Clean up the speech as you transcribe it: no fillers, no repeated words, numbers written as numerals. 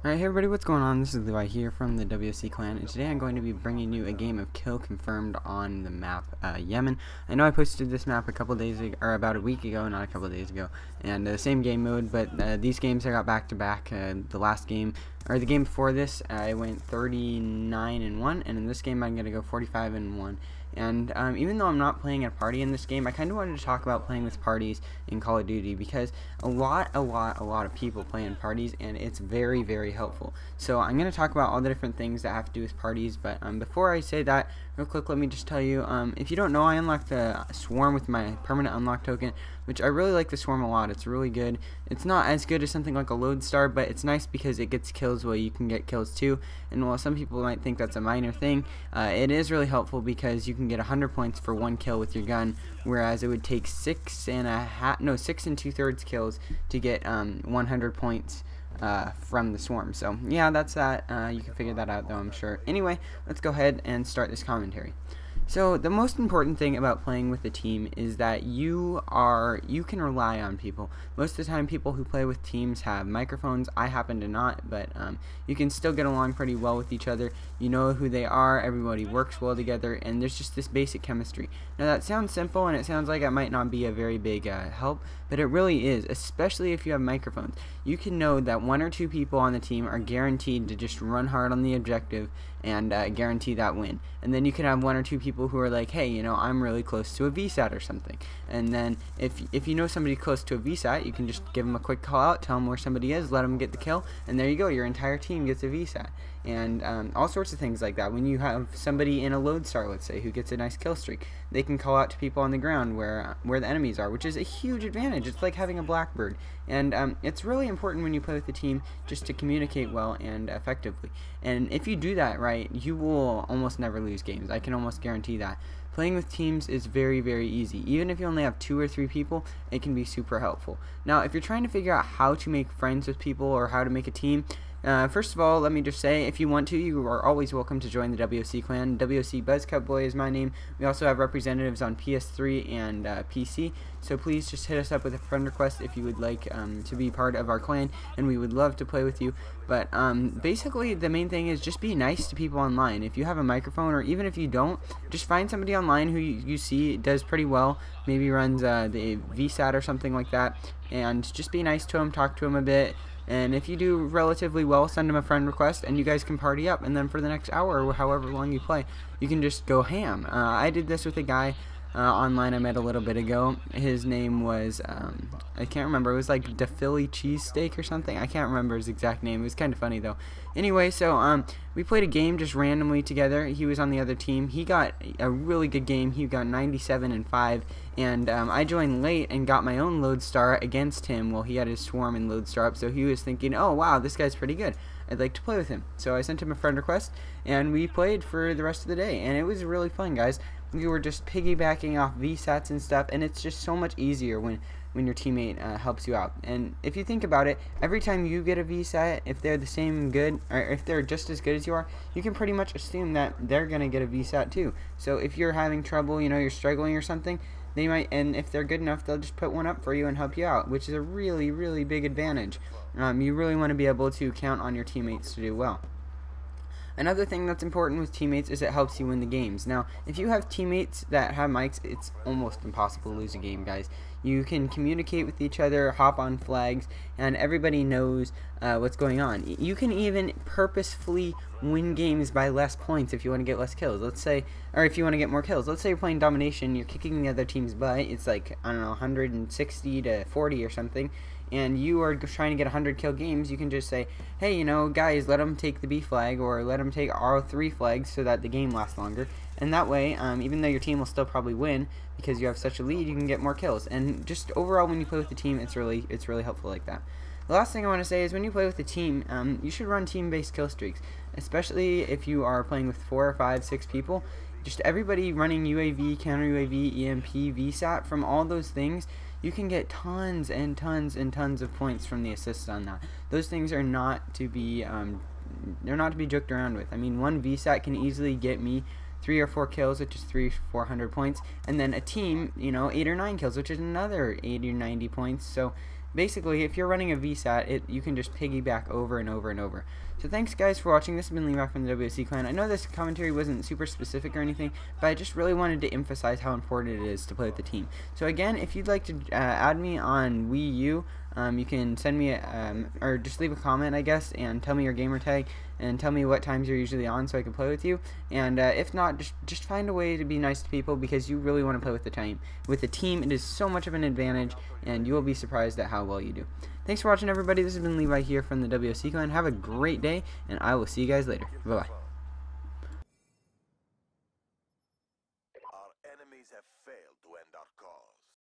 Alright, hey everybody, what's going on? This is Levi here from the TheWocclan, and today I'm going to be bringing you a game of Kill Confirmed on the map Yemen. I know I posted this map a couple days ago, or about a week ago, not a couple days ago, and the same game mode, but these games I got back to back. The last game, or the game before this, I went 39-1, and in this game I'm going to go 45-1. And even though I'm not playing a party in this game, I kind of wanted to talk about playing with parties in Call of Duty, because a lot of people play in parties, and it's very, very helpful. So I'm going to talk about all the different things that have to do with parties, but before I say that, real quick, let me just tell you, if you don't know, I unlocked the Swarm with my permanent unlock token, which I really like the Swarm a lot. It's really good. It's not as good as something like a Lodestar, but it's nice because it gets kills while you can get kills too. And while some people might think that's a minor thing, it is really helpful because you can get 100 points for one kill with your gun, whereas it would take 6 and 2/3 kills to get 100 points from the Swarm. So yeah, that's that. You can figure that out though, I'm sure. Anyway, let's go ahead and start this commentary. So the most important thing about playing with a team is that you can rely on people. Most of the time people who play with teams have microphones. I happen to not, but you can still get along pretty well with each other. You know who they are, everybody works well together, and there's just this basic chemistry. Now that sounds simple, and it sounds like it might not be a very big help, but it really is, especially if you have microphones. You can know that 1 or 2 people on the team are guaranteed to just run hard on the objective and guarantee that win. And then you can have 1 or 2 people who are like, hey, you know, I'm really close to a VSAT or something. And then if you know somebody close to a VSAT, you can just give them a quick call out, tell them where somebody is, let them get the kill, and there you go, your entire team gets a VSAT. And all sorts of things like that. When you have somebody in a Lodestar, let's say, who gets a nice kill streak, they can call out to people on the ground where the enemies are, which is a huge advantage. It's like having a Blackbird. And it's really important when you play with a team just to communicate well and effectively. And if you do that right, you will almost never lose games. I can almost guarantee that. Playing with teams is very, very easy. Even if you only have 2 or 3 people, it can be super helpful. Now, if you're trying to figure out how to make friends with people or how to make a team, first of all, let me just say, if you want to, you are always welcome to join the TheWocclan. WOC Buzz Cowboy is my name. We also have representatives on PS3 and PC, so please just hit us up with a friend request if you would like to be part of our clan, and we would love to play with you. But basically, the main thing is just be nice to people online. If you have a microphone, or even if you don't, just find somebody online who you see does pretty well, maybe runs the VSAT or something like that, and just be nice to them, talk to them a bit. And if you do relatively well, send them a friend request, and you guys can party up. And then for the next hour, or however long you play, you can just go ham. I did this with a guy online I met a little bit ago. His name was, I can't remember, it was like the Philly cheesesteak or something. I can't remember his exact name. It was kind of funny though. Anyway, so we played a game just randomly together. He was on the other team. He got a really good game. He got 97-5, and I joined late and got my own Lodestar against him while he had his Swarm and Lodestar up. So he was thinking, oh wow, this guy's pretty good. I'd like to play with him. So I sent him a friend request, and we played for the rest of the day, and it was really fun, guys. We were just piggybacking off VSATs and stuff, and it's just so much easier when your teammate helps you out. And if you think about it, every time you get a VSAT, if they're the same good, or if they're just as good as you are, you can pretty much assume that they're gonna get a VSAT too. So if you're having trouble, you know, you're struggling or something, they might, and if they're good enough, they'll just put one up for you and help you out, which is a really, really big advantage. You really want to be able to count on your teammates to do well. Another thing that's important with teammates is it helps you win the games. Now, if you have teammates that have mics, it's almost impossible to lose a game, guys. You can communicate with each other, hop on flags, and everybody knows what's going on. You can even purposefully win games by less points if you want to get less kills. Let's say, or if you want to get more kills. Let's say you're playing domination, you're kicking the other team's butt. It's like, I don't know, 160-40 or something, and you are trying to get 100 kill games. You can just say, hey, you know, guys, let them take the B flag, or let them take all 3 flags so that the game lasts longer. And that way, even though your team will still probably win because you have such a lead, you can get more kills. And just overall, when you play with the team, it's really helpful like that. The last thing I want to say is when you play with a team, you should run team-based kill streaks, especially if you are playing with 4 or 5, 6 people. Just everybody running UAV, counter UAV, EMP, VSAT, from all those things, you can get tons and tons and tons of points from the assists on that. Those things are not to be they're not to be joked around with. I mean, one VSAT can easily get me 3 or 4 kills, which is 400 points, and then a team, you know, 8 or 9 kills, which is another 80 or 90 points. So basically, if you're running a VSAT, you can just piggyback over and over and over. So thanks guys for watching. This has been Levi from the WoClan. I know this commentary wasn't super specific or anything, but I just really wanted to emphasize how important it is to play with the team. So again, if you'd like to add me on Wii U, you can send me or just leave a comment, I guess, and tell me your gamer tag and tell me what times you're usually on so I can play with you. And if not, just find a way to be nice to people, because you really want to play with the team. With the team, it is so much of an advantage, and you will be surprised at how well you do. Thanks for watching, everybody. This has been Levi here from the WoClan. Have a great day, and I will see you guys later. Bye-bye.